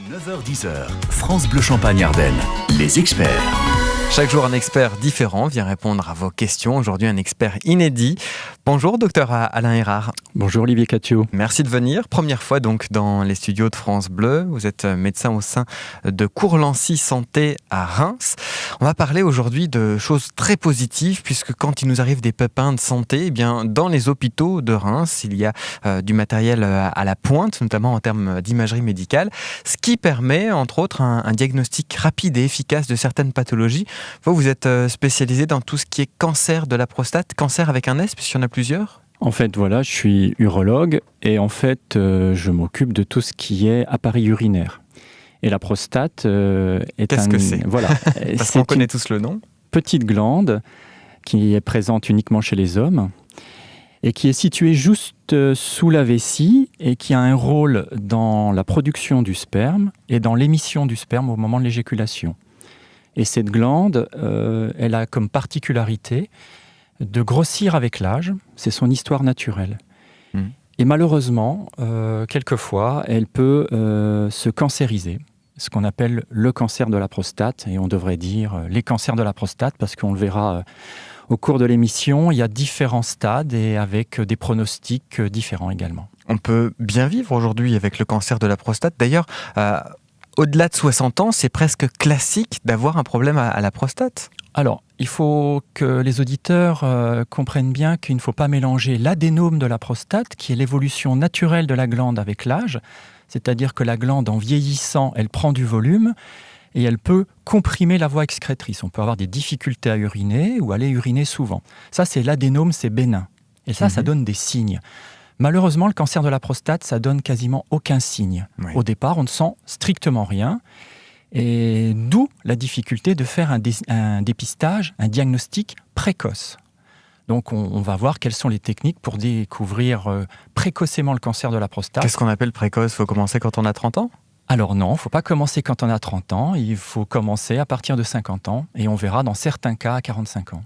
9h-10h, France Bleu Champagne-Ardenne, les experts. Chaque jour, un expert différent vient répondre à vos questions. Aujourd'hui, un expert inédit. Bonjour, docteur Alain Erard. Bonjour Olivier Catio. Merci de venir. Première fois donc dans les studios de France Bleu. Vous êtes médecin au sein de Courlancy Santé à Reims. On va parler aujourd'hui de choses très positives puisque quand il nous arrive des pépins de santé, eh bien, dans les hôpitaux de Reims, il y a du matériel à la pointe, notamment en termes d'imagerie médicale, ce qui permet, entre autres, un diagnostic rapide et efficace de certaines pathologies. Vous êtes spécialisé dans tout ce qui est cancer de la prostate, cancer avec un S, puisqu'il y en a plusieurs. En fait, voilà, je suis urologue et en fait, je m'occupe de tout ce qui est appareil urinaire. Et la prostate est Qu'est-ce que c'est ? Voilà, Parce qu'on connaît tous le nom. Petite glande qui est présente uniquement chez les hommes et qui est située juste sous la vessie et qui a un rôle dans la production du sperme et dans l'émission du sperme au moment de l'éjaculation. Et cette glande, elle a comme particularité de grossir avec l'âge. C'est son histoire naturelle. Et malheureusement, quelquefois, elle peut se cancériser, ce qu'on appelle le cancer de la prostate. Et on devrait dire les cancers de la prostate, parce qu'on le verra au cours de l'émission, il y a différents stades et avec des pronostics différents également. On peut bien vivre aujourd'hui avec le cancer de la prostate. D'ailleurs, au-delà de 60 ans, c'est presque classique d'avoir un problème à la prostate. Alors, il faut que les auditeurs comprennent bien qu'il ne faut pas mélanger l'adénome de la prostate, qui est l'évolution naturelle de la glande avec l'âge, c'est-à-dire que la glande, en vieillissant, elle prend du volume et elle peut comprimer la voie excrétrice. On peut avoir des difficultés à uriner ou aller uriner souvent. Ça, c'est l'adénome, c'est bénin. Et ça donne des signes. Malheureusement, le cancer de la prostate, ça donne quasiment aucun signe. Oui. Au départ, on ne sent strictement rien. Et d'où la difficulté de faire un dépistage, un diagnostic précoce. Donc, on va voir quelles sont les techniques pour découvrir précocement le cancer de la prostate. Qu'est-ce qu'on appelle précoce ? Il faut commencer quand on a 30 ans ? Alors non, il ne faut pas commencer quand on a 30 ans. Il faut commencer à partir de 50 ans. Et on verra dans certains cas à 45 ans.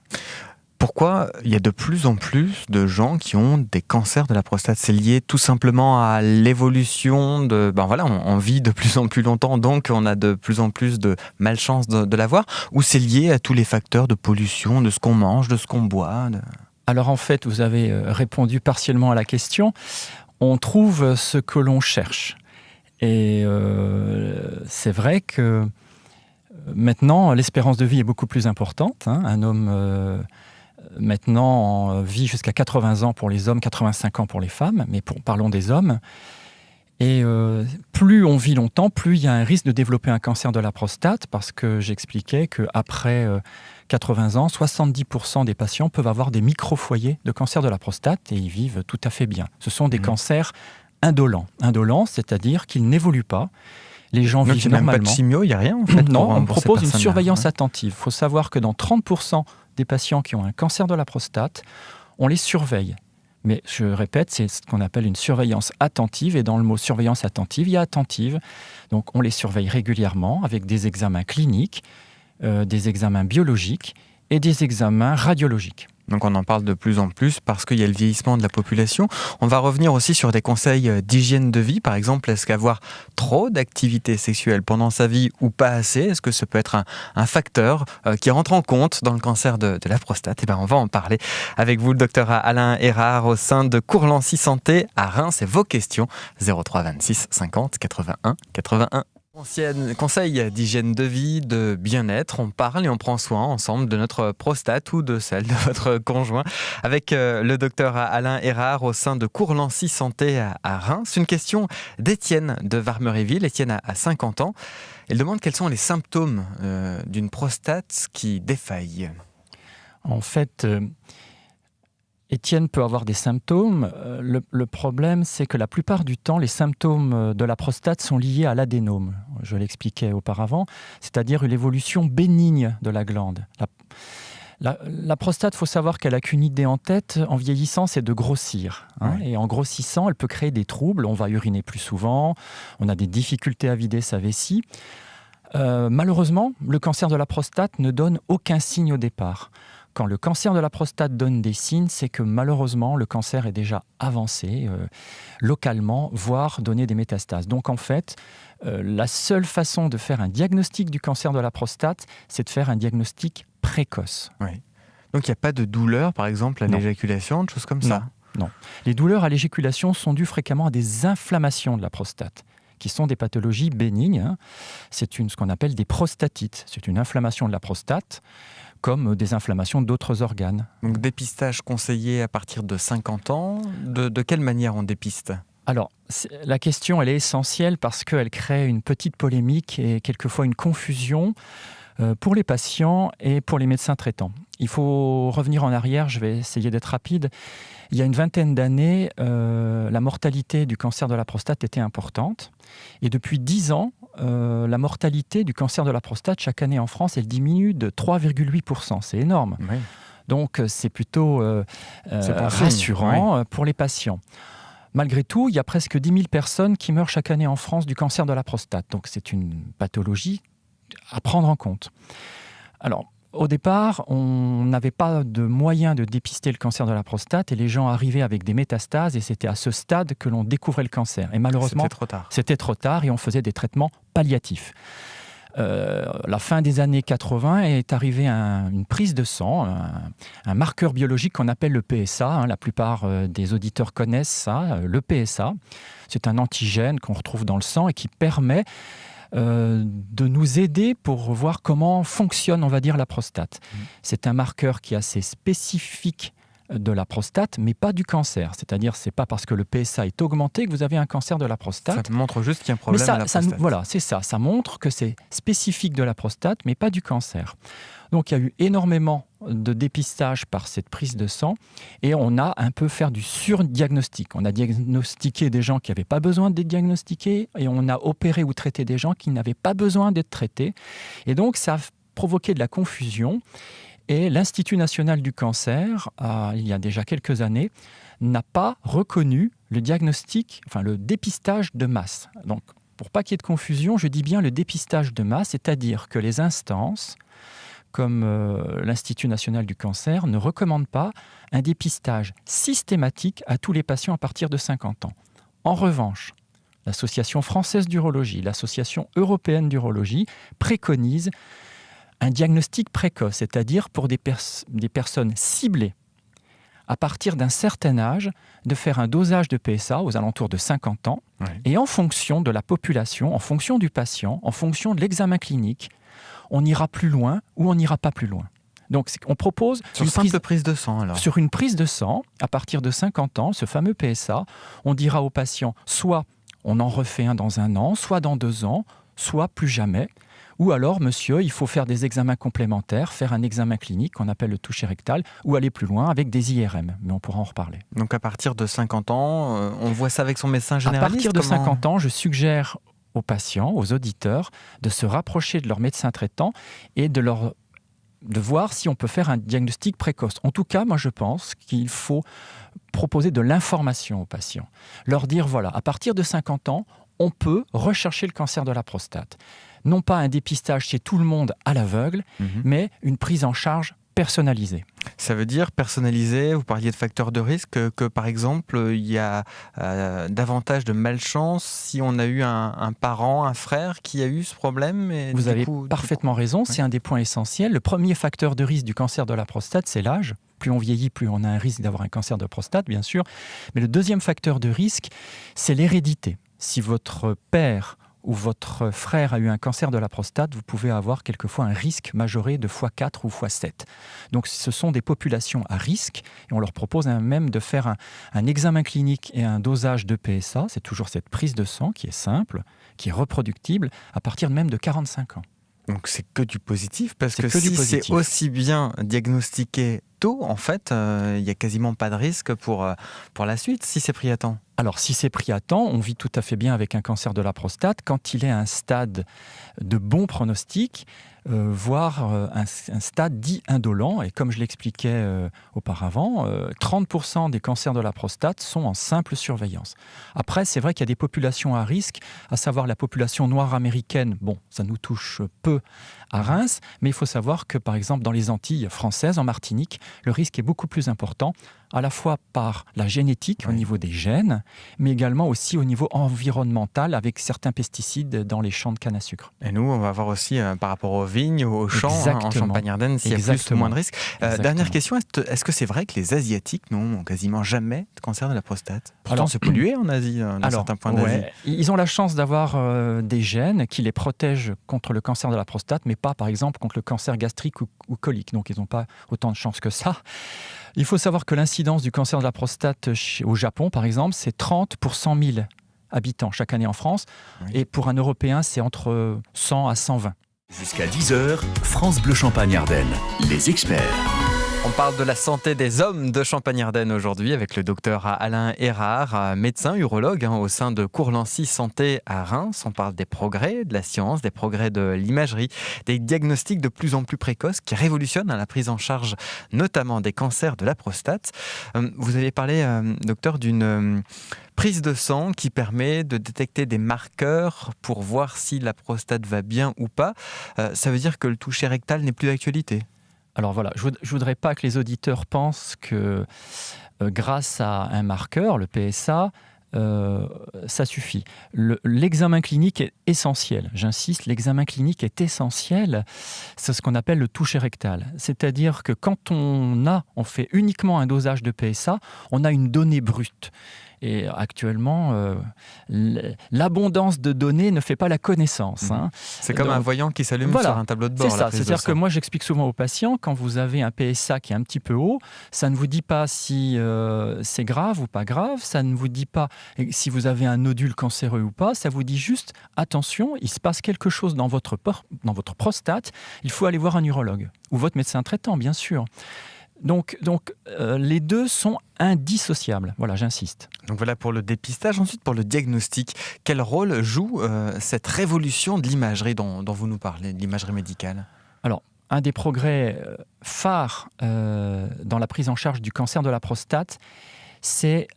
Pourquoi il y a de plus en plus de gens qui ont des cancers de la prostate ? C'est lié tout simplement à l'évolution de... on vit de plus en plus longtemps, donc on a de plus en plus de malchance de l'avoir, ou c'est lié à tous les facteurs de pollution, de ce qu'on mange, de ce qu'on boit Alors en fait, vous avez répondu partiellement à la question. On trouve ce que l'on cherche. Et c'est vrai que maintenant, l'espérance de vie est beaucoup plus importante. Un homme... Maintenant, on vit jusqu'à 80 ans pour les hommes, 85 ans pour les femmes, mais parlons des hommes. Et plus on vit longtemps, plus il y a un risque de développer un cancer de la prostate, parce que j'expliquais qu'après 80 ans, 70% des patients peuvent avoir des micro-foyers de cancer de la prostate et ils vivent tout à fait bien. Ce sont des cancers indolents. Indolents, c'est-à-dire qu'ils n'évoluent pas. Les gens vivent normalement. Même pas de chimio, il n'y a rien en fait. Non, on propose une surveillance attentive. Il faut savoir que dans 30% des patients qui ont un cancer de la prostate, on les surveille. Mais je répète, c'est ce qu'on appelle une surveillance attentive. Et dans le mot surveillance attentive, il y a attentive. Donc on les surveille régulièrement avec des examens cliniques, des examens biologiques et des examens radiologiques. Donc on en parle de plus en plus parce qu'il y a le vieillissement de la population. On va revenir aussi sur des conseils d'hygiène de vie. Par exemple, est-ce qu'avoir trop d'activité sexuelle pendant sa vie ou pas assez, est-ce que ça peut être un facteur qui rentre en compte dans le cancer de la prostate ? On va en parler avec vous, le docteur Alain Erard, au sein de Courlancy Santé à Reims. C'est vos questions, 03 26 50 81 81. Conseil d'hygiène de vie, de bien-être, on parle et on prend soin ensemble de notre prostate ou de celle de votre conjoint avec le docteur Alain Erard au sein de Courlancy Santé à Reims. Une question d'Étienne de Varmeréville. Étienne a 50 ans. Elle demande quels sont les symptômes d'une prostate qui défaille. En fait... Étienne peut avoir des symptômes. Le problème, c'est que la plupart du temps, les symptômes de la prostate sont liés à l'adénome. Je l'expliquais auparavant, c'est-à-dire une évolution bénigne de la glande. La prostate, il faut savoir qu'elle n'a qu'une idée en tête, en vieillissant, c'est de grossir. Oui. Et en grossissant, elle peut créer des troubles. On va uriner plus souvent, on a des difficultés à vider sa vessie. Malheureusement, le cancer de la prostate ne donne aucun signe au départ. Quand le cancer de la prostate donne des signes, c'est que malheureusement, le cancer est déjà avancé localement, voire donner des métastases. Donc en fait, la seule façon de faire un diagnostic du cancer de la prostate, c'est de faire un diagnostic précoce. Oui. Donc il n'y a pas de douleur, par exemple, à l'éjaculation, de choses comme ça? Non. Les douleurs à l'éjaculation sont dues fréquemment à des inflammations de la prostate, qui sont des pathologies bénignes. C'est ce qu'on appelle des prostatites. C'est une inflammation de la prostate, comme des inflammations d'autres organes. Donc dépistage conseillé à partir de 50 ans. De quelle manière on dépiste? Alors, la question, elle est essentielle parce qu'elle crée une petite polémique et quelquefois une confusion pour les patients et pour les médecins traitants. Il faut revenir en arrière, je vais essayer d'être rapide. Il y a une vingtaine d'années, la mortalité du cancer de la prostate était importante. Et depuis 10 ans, la mortalité du cancer de la prostate, chaque année en France, elle diminue de 3,8%. C'est énorme. Oui. Donc, c'est plutôt rassurant pour les patients. Malgré tout, il y a presque 10 000 personnes qui meurent chaque année en France du cancer de la prostate. Donc, c'est une pathologie à prendre en compte. Alors, au départ, on n'avait pas de moyen de dépister le cancer de la prostate et les gens arrivaient avec des métastases et c'était à ce stade que l'on découvrait le cancer. Et malheureusement, c'était trop tard et on faisait des traitements palliatifs. La fin des années 80 est arrivée une prise de sang, un marqueur biologique qu'on appelle le PSA. La plupart des auditeurs connaissent ça, le PSA. C'est un antigène qu'on retrouve dans le sang et qui permet de nous aider pour voir comment fonctionne, on va dire, la prostate. C'est un marqueur qui est assez spécifique de la prostate, mais pas du cancer. C'est-à-dire, c'est pas parce que le PSA est augmenté que vous avez un cancer de la prostate. Ça montre juste qu'il y a un problème à la prostate. Voilà, c'est ça. Ça montre que c'est spécifique de la prostate, mais pas du cancer. Donc, il y a eu énormément de dépistage par cette prise de sang et on a un peu fait du surdiagnostic. On a diagnostiqué des gens qui n'avaient pas besoin d'être diagnostiqués et on a opéré ou traité des gens qui n'avaient pas besoin d'être traités. Et donc, ça a provoqué de la confusion. Et l'Institut national du cancer, il y a déjà quelques années, n'a pas reconnu le diagnostic, le dépistage de masse. Donc, pour pas qu'il y ait de confusion, je dis bien le dépistage de masse, c'est-à-dire que les instances, comme l'Institut national du cancer, ne recommandent pas un dépistage systématique à tous les patients à partir de 50 ans. En revanche, l'Association française d'urologie, l'Association européenne d'urologie préconisent un diagnostic précoce, c'est-à-dire pour des personnes ciblées, à partir d'un certain âge, de faire un dosage de PSA aux alentours de 50 ans, et en fonction de la population, en fonction du patient, en fonction de l'examen clinique, on ira plus loin ou on n'ira pas plus loin. Donc, on propose sur une prise de sang, alors. Sur une prise de sang, à partir de 50 ans, ce fameux PSA, on dira au patient, soit on en refait un dans 1 an, soit dans 2 ans, soit plus jamais. Ou alors, monsieur, il faut faire des examens complémentaires, faire un examen clinique qu'on appelle le toucher rectal, ou aller plus loin avec des IRM. Mais on pourra en reparler. Donc à partir de 50 ans, on voit ça avec son médecin généraliste? À partir de 50 ans, je suggère aux patients, aux auditeurs, de se rapprocher de leur médecin traitant et de voir si on peut faire un diagnostic précoce. En tout cas, moi je pense qu'il faut proposer de l'information aux patients. Leur dire, voilà, à partir de 50 ans, on peut rechercher le cancer de la prostate. Non pas un dépistage chez tout le monde à l'aveugle, mais une prise en charge personnalisée. Ça veut dire personnalisé, vous parliez de facteurs de risque, que par exemple, il y a davantage de malchance si on a eu un parent, un frère qui a eu ce problème. Et vous avez parfaitement raison, c'est un des points essentiels. Le premier facteur de risque du cancer de la prostate, c'est l'âge. Plus on vieillit, plus on a un risque d'avoir un cancer de prostate, bien sûr. Mais le deuxième facteur de risque, c'est l'hérédité. Si votre père ou votre frère a eu un cancer de la prostate, vous pouvez avoir quelquefois un risque majoré de x4 ou x7. Donc ce sont des populations à risque et on leur propose même de faire un examen clinique et un dosage de PSA. C'est toujours cette prise de sang qui est simple, qui est reproductible à partir même de 45 ans. Donc c'est que du positif, parce que si c'est aussi bien diagnostiqué tôt, en fait, il n'y a quasiment pas de risque pour la suite, si c'est pris à temps. Alors, si c'est pris à temps, on vit tout à fait bien avec un cancer de la prostate. Quand il est à un stade de bon pronostic, voire un stade dit indolent. Et comme je l'expliquais auparavant, 30% des cancers de la prostate sont en simple surveillance. Après, c'est vrai qu'il y a des populations à risque, à savoir la population noire américaine. Bon, ça nous touche peu à Reims, mais il faut savoir que, par exemple, dans les Antilles françaises, en Martinique, le risque est beaucoup plus important, à la fois par la génétique, au niveau des gènes, mais également aussi au niveau environnemental, avec certains pesticides dans les champs de canne à sucre. Et nous, on va voir aussi par rapport aux vignes, aux champs, en Champagne-Ardenne, s'il y a plus ou moins de risques. Dernière question, est-ce que c'est vrai que les Asiatiques n'ont quasiment jamais de cancer de la prostate ? Pourtant, c'est pollué en Asie, dans certains points d'Asie. Ils ont la chance d'avoir des gènes qui les protègent contre le cancer de la prostate, mais pas, par exemple, contre le cancer gastrique ou colique. Donc, ils n'ont pas autant de chance que ça. Il faut savoir que l'incidence du cancer de la prostate au Japon, par exemple, c'est 30 pour 100 000 habitants chaque année en France. Oui. Et pour un Européen, c'est entre 100 à 120. Jusqu'à 10h, France Bleu Champagne-Ardenne, les experts. On parle de la santé des hommes de Champagne-Ardenne aujourd'hui avec le docteur Alain Erard, médecin urologue au sein de Courlancy Santé à Reims. On parle des progrès de la science, des progrès de l'imagerie, des diagnostics de plus en plus précoces qui révolutionnent la prise en charge notamment des cancers de la prostate. Vous avez parlé, docteur, d'une prise de sang qui permet de détecter des marqueurs pour voir si la prostate va bien ou pas. Ça veut dire que le toucher rectal n'est plus d'actualité ? Alors voilà, je ne voudrais pas que les auditeurs pensent que grâce à un marqueur, le PSA, ça suffit. L'examen clinique est essentiel. J'insiste, l'examen clinique est essentiel. C'est ce qu'on appelle le toucher rectal. C'est-à-dire que quand on fait uniquement un dosage de PSA, on a une donnée brute. Et actuellement, l'abondance de données ne fait pas la connaissance. C'est comme un voyant qui s'allume sur un tableau de bord. C'est ça, c'est-à-dire que moi j'explique souvent aux patients, quand vous avez un PSA qui est un petit peu haut, ça ne vous dit pas si c'est grave ou pas grave, ça ne vous dit pas si vous avez un nodule cancéreux ou pas, ça vous dit juste, attention, il se passe quelque chose dans votre prostate, il faut aller voir un urologue, ou votre médecin traitant, bien sûr. Donc les deux sont indissociables. Voilà, j'insiste. Donc voilà pour le dépistage. Ensuite, pour le diagnostic, quel rôle joue cette révolution de l'imagerie dont vous nous parlez, de l'imagerie médicale ? Alors, un des progrès phares dans la prise en charge du cancer de la prostate, c'est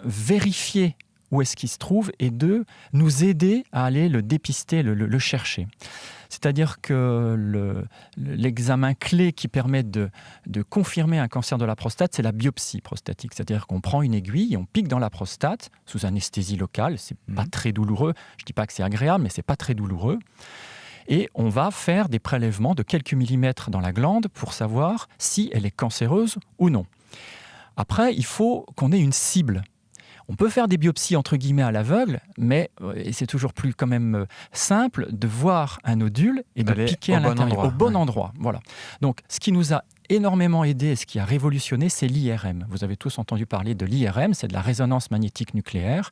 vérifier où est-ce qu'il se trouve et deux, nous aider à aller le dépister, le chercher. C'est-à-dire que l'examen clé qui permet de confirmer un cancer de la prostate, c'est la biopsie prostatique. C'est-à-dire qu'on prend une aiguille, on pique dans la prostate sous anesthésie locale. C'est pas très douloureux. Je dis pas que c'est agréable, mais c'est pas très douloureux. Et on va faire des prélèvements de quelques millimètres dans la glande pour savoir si elle est cancéreuse ou non. Après, il faut qu'on ait une cible. On peut faire des biopsies entre guillemets à l'aveugle, mais et c'est toujours plus quand même simple de voir un nodule et de piquer à l'intérieur, au bon endroit. Voilà. Donc, ce qui nous a énormément aidé et ce qui a révolutionné, c'est l'IRM. Vous avez tous entendu parler de l'IRM, c'est de la résonance magnétique nucléaire.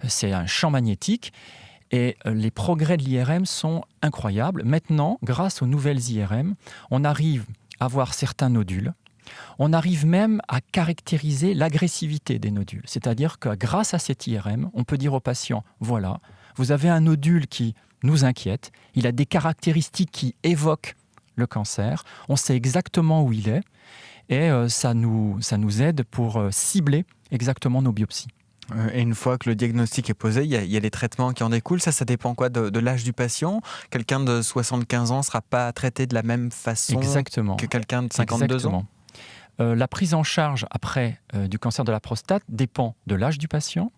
C'est un champ magnétique. Et les progrès de l'IRM sont incroyables. Maintenant, grâce aux nouvelles IRM, on arrive à voir certains nodules. On arrive même à caractériser l'agressivité des nodules. C'est-à-dire que grâce à cette IRM, on peut dire au patient, voilà, vous avez un nodule qui nous inquiète, il a des caractéristiques qui évoquent le cancer, on sait exactement où il est, et ça nous aide pour cibler exactement nos biopsies. Et une fois que le diagnostic est posé, il y a les traitements qui en découlent. Ça dépend quoi de l'âge du patient ? Quelqu'un de 75 ans ne sera pas traité de la même façon que quelqu'un de 52 ans ? La prise en charge après du cancer de la prostate dépend de l'âge du patient,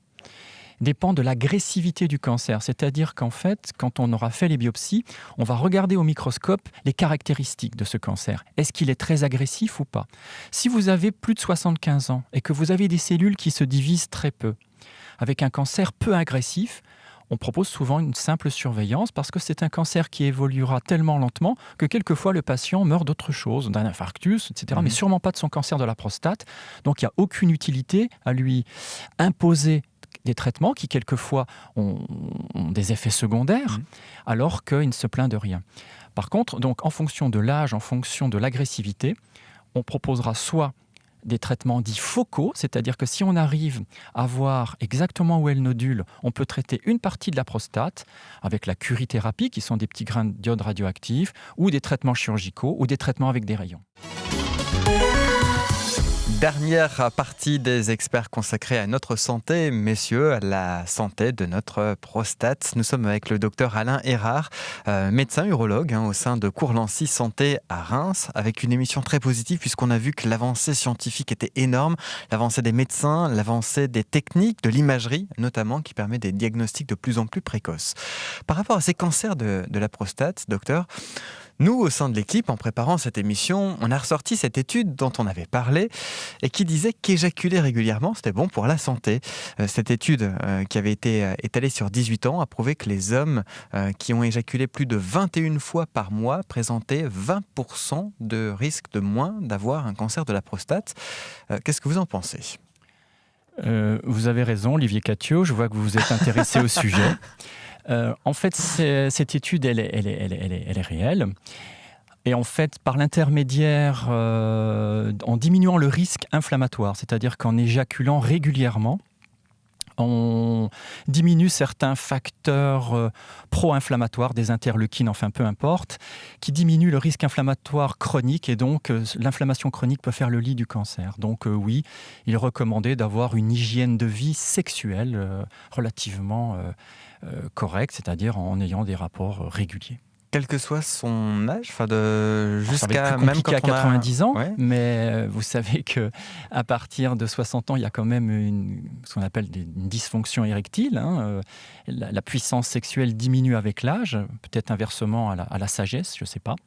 dépend de l'agressivité du cancer. C'est-à-dire qu'en fait, quand on aura fait les biopsies, on va regarder au microscope les caractéristiques de ce cancer. Est-ce qu'il est très agressif ou pas ? Si vous avez plus de 75 ans et que vous avez des cellules qui se divisent très peu, avec un cancer peu agressif, on propose souvent une simple surveillance parce que c'est un cancer qui évoluera tellement lentement que quelquefois le patient meurt d'autre chose, d'un infarctus, etc., mais sûrement pas de son cancer de la prostate. Donc il n'y a aucune utilité à lui imposer des traitements qui quelquefois ont des effets secondaires alors qu'il ne se plaint de rien. Par contre, donc, en fonction de l'âge, en fonction de l'agressivité, on proposera soit des traitements dits focaux, c'est-à-dire que si on arrive à voir exactement où est le nodule, on peut traiter une partie de la prostate avec la curithérapie, qui sont des petits grains d'iode radioactifs, ou des traitements chirurgicaux, ou des traitements avec des rayons. Dernière partie des experts consacrés à notre santé, messieurs, à la santé de notre prostate. Nous sommes avec le docteur Alain Erard, médecin urologue au sein de Courlancy Santé à Reims, avec une émission très positive puisqu'on a vu que l'avancée scientifique était énorme, l'avancée des médecins, l'avancée des techniques, de l'imagerie notamment, qui permet des diagnostics de plus en plus précoces. Par rapport à ces cancers de la prostate, docteur, nous, au sein de l'équipe, en préparant cette émission, on a ressorti cette étude dont on avait parlé et qui disait qu'éjaculer régulièrement, c'était bon pour la santé. Cette étude qui avait été étalée sur 18 ans a prouvé que les hommes qui ont éjaculé plus de 21 fois par mois présentaient 20% de risque de moins d'avoir un cancer de la prostate. Qu'est-ce que vous en pensez ? Vous avez raison, Olivier Cattiot, je vois que vous vous êtes intéressé au sujet. En fait, cette étude, elle est réelle. Et en fait, par l'intermédiaire, en diminuant le risque inflammatoire, c'est-à-dire qu'en éjaculant régulièrement, on diminue certains facteurs pro-inflammatoires, des interleukines, enfin peu importe, qui diminuent le risque inflammatoire chronique et donc l'inflammation chronique peut faire le lit du cancer. Donc oui, il est recommandé d'avoir une hygiène de vie sexuelle relativement correcte, c'est-à-dire en ayant des rapports réguliers. Quel que soit son âge, jusqu'à même quand à 90 ans, ouais. Mais vous savez que à partir de 60 ans, il y a quand même ce qu'on appelle une dysfonction érectile. La puissance sexuelle diminue avec l'âge, peut-être inversement à la sagesse, je ne sais pas.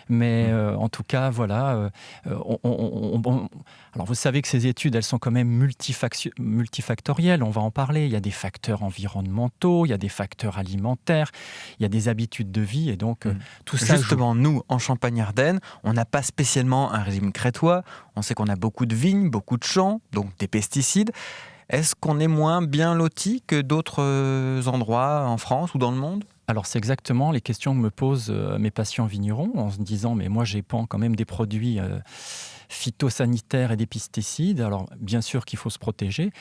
Mais en tout cas, voilà. Alors vous savez que ces études, elles sont quand même multifactorielles. On va en parler. Il y a des facteurs environnementaux, il y a des facteurs alimentaires, il y a des habitudes de vie et donc tout ça. Justement, nous, en Champagne-Ardenne, on n'a pas spécialement un régime crétois. On sait qu'on a beaucoup de vignes, beaucoup de champs, donc des pesticides. Est-ce qu'on est moins bien loti que d'autres endroits en France ou dans le monde ? Alors c'est exactement les questions que me posent mes patients vignerons en se disant mais moi j'épand quand même des produits phytosanitaires et des pesticides. Alors bien sûr qu'il faut se protéger.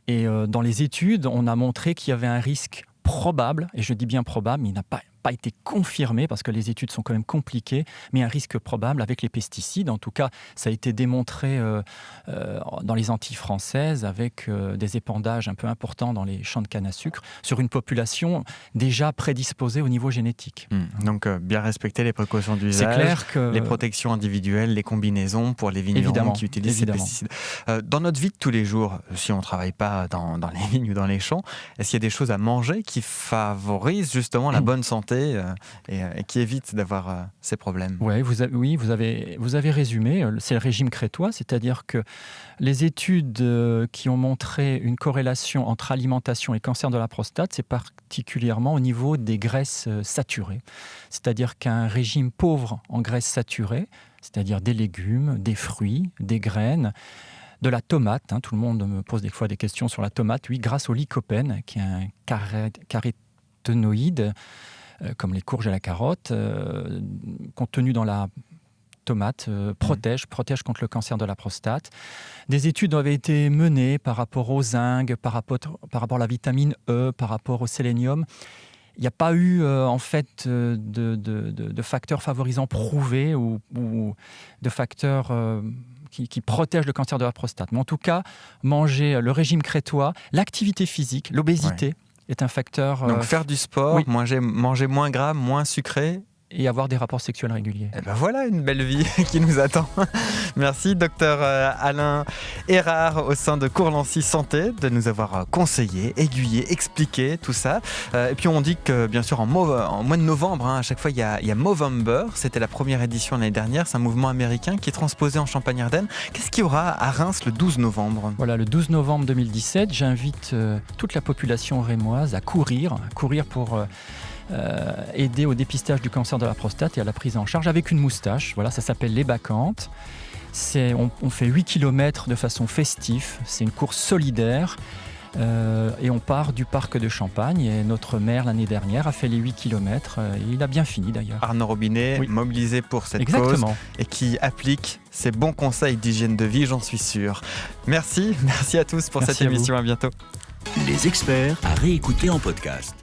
Et dans les études, on a montré qu'il y avait un risque probable, et je dis bien probable, mais il n'a pas été confirmé parce que les études sont quand même compliquées, mais un risque probable avec les pesticides. En tout cas, ça a été démontré dans les Antilles françaises avec des épandages un peu importants dans les champs de canne à sucre sur une population déjà prédisposée au niveau génétique. Donc bien respecter les précautions d'usage, c'est clair que... les protections individuelles, les combinaisons pour les vignerons qui utilisent ces pesticides. Dans notre vie de tous les jours, si on ne travaille pas dans les vignes ou dans les champs, est-ce qu'il y a des choses à manger qui favorisent justement la bonne santé et qui évite d'avoir ces problèmes? Oui, vous avez résumé. C'est le régime crétois, c'est-à-dire que les études qui ont montré une corrélation entre alimentation et cancer de la prostate, c'est particulièrement au niveau des graisses saturées. C'est-à-dire qu'un régime pauvre en graisses saturées, c'est-à-dire des légumes, des fruits, des graines, de la tomate, tout le monde me pose des fois des questions sur la tomate, oui, grâce au lycopène, qui est un caroténoïde, comme les courges et la carotte, contenu dans la tomate, protège contre le cancer de la prostate. Des études avaient été menées par rapport au zinc, par rapport à la vitamine E, par rapport au sélénium. Il n'y a pas eu en fait de facteurs favorisants prouvés ou de facteurs qui protègent le cancer de la prostate. Mais en tout cas, manger le régime crétois, l'activité physique, l'obésité est un facteur... Donc faire du sport, manger moins gras, moins sucré. Et avoir des rapports sexuels réguliers. Et ben voilà une belle vie qui nous attend. Merci docteur Alain Erard au sein de Courlancy Santé de nous avoir conseillé, aiguillé, expliqué tout ça. Et puis on dit que bien sûr en mois de novembre, à chaque fois il y a Movember, c'était la première édition l'année dernière, c'est un mouvement américain qui est transposé en Champagne-Ardenne. Qu'est-ce qu'il y aura à Reims le 12 novembre ? Voilà, le 12 novembre 2017, j'invite toute la population rémoise à courir pour... aider au dépistage du cancer de la prostate et à la prise en charge avec une moustache. Voilà, ça s'appelle les Bacchantes. On fait 8 km de façon festive. C'est une course solidaire Et on part du parc de Champagne. Et notre maire, l'année dernière, a fait les 8 km. Et il a bien fini d'ailleurs. Arnaud Robinet, Oui. mobilisé pour cette cause Exactement. et qui applique ces bons conseils d'hygiène de vie, j'en suis sûr. Merci à tous pour Merci cette à vous. émission, à bientôt. Les experts à réécouter en podcast.